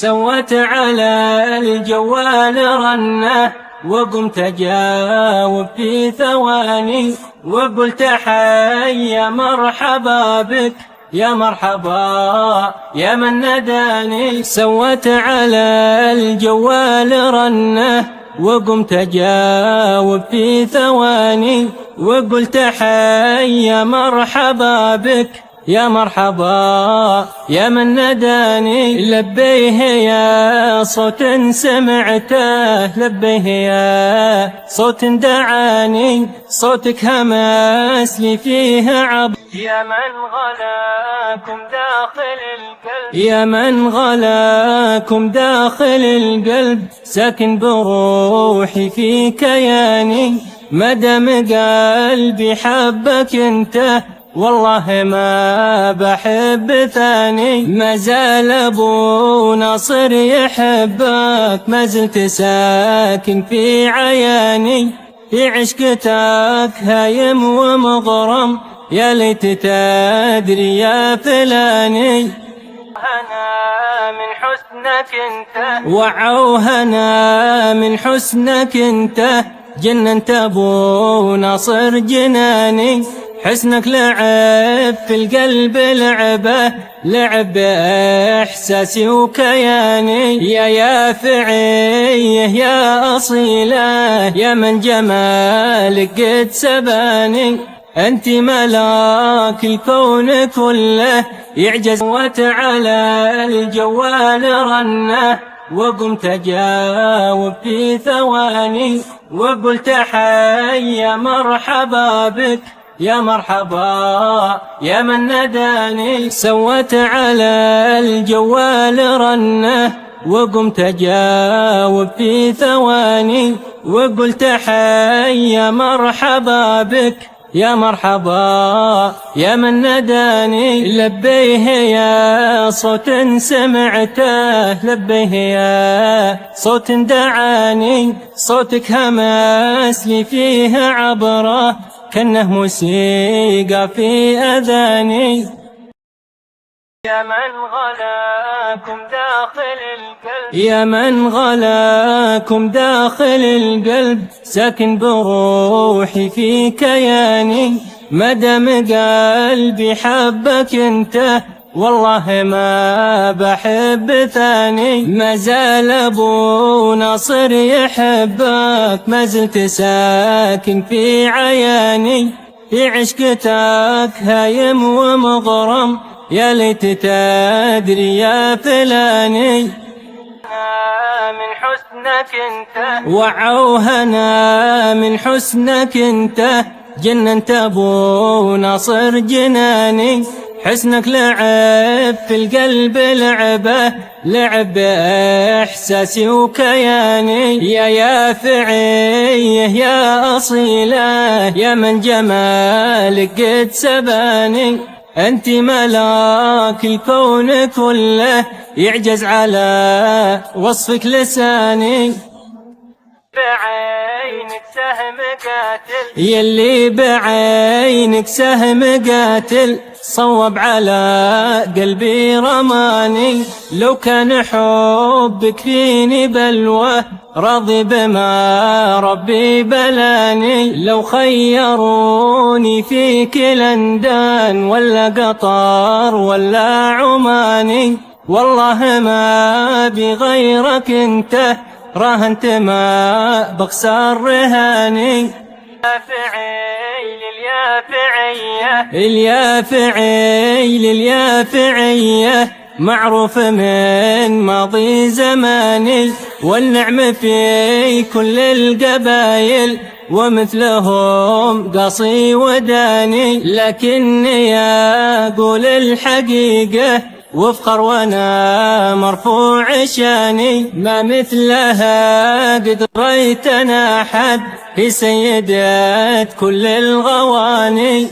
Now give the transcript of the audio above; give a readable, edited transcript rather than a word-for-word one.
سوت على الجوال رنه وقمت أجاوب في ثواني وقلت حي مرحبا بك يا مرحبا يا من ناداني. سوت على الجوال رنه وقمت أجاوب في ثواني وقلت حي مرحبا بك يا مرحبا يا من ناداني. لبيه يا صوت سمعته، لبيه يا صوت دعاني، صوتك همس لي فيه عبر. يا من غلاكم داخل القلب، يا من غلاكم داخل القلب، ساكن بروحي في كياني، مدام قلبي حبك انت والله ما بحب ثاني. ما زال ابو ناصر يحبك، ما زلت ساكن في عياني، في عشقتك هايم ومغرم، يا ليت تدري يا فلاني. هنا من حسنك انت، وعوهنا من حسنك انت، جننت ابو ناصر جناني. حسنك لعب في القلب لعبه، لعب بإحساسي وكياني. يا يافعيه يا أصيله، يا من جمالك قد سباني، أنت ملاك الكون كله يعجز. وتعالى الجوال رنه وقمت أجاوب في ثواني وقلت حي مرحبا بك يا مرحبا يا من ناداني. سوت على الجوال رنه وقمت أجاوب في ثواني وقلت حي مرحبا بك يا مرحبا يا من ناداني. لبيه يا صوت سمعته، لبيه يا صوت دعاني، صوتك همس لي فيه عبره، كأنه موسيقى في أذاني. يا من غلاكم داخل القلب، يا من غلاكم داخل القلب، ساكن بروحي في كياني، مدام قلبي حبك انت والله ما بحب ثاني. ما زال ابو ناصر يحبك، ما زلت ساكن في عياني، في عشقتك هايم ومغرم، يا ليت تدري يا فلاني. من حسنك انت، وعوهنا من حسنك انت، جننت ابو ناصر جناني. حسنك لعب في القلب لعبه، لعب بإحساسي وكياني. يا يافعيه يا أصيله، يا من جمالك قد سباني، أنت ملاك الكون كله يعجز على وصفك لساني. بعينك سهم قاتل، يلي بعينك سهم قاتل، صوب على قلبي رماني. لو كان حبك فيني بلوى، راضي بما ربي بلاني. لو خيروني فيك لندن ولا قطر ولا عماني، والله ما بغيرك انت راهنت ما بخسر رهاني. اليافعي اليافعية معروف من ماضي زماني، والنعم في كل القبايل ومثلهم قصي وداني. لكني أقول الحقيقة وافخر وانا مرفوع شاني، ما مثلها قد رأيتنا أحد، هي سيدة كل الغواني.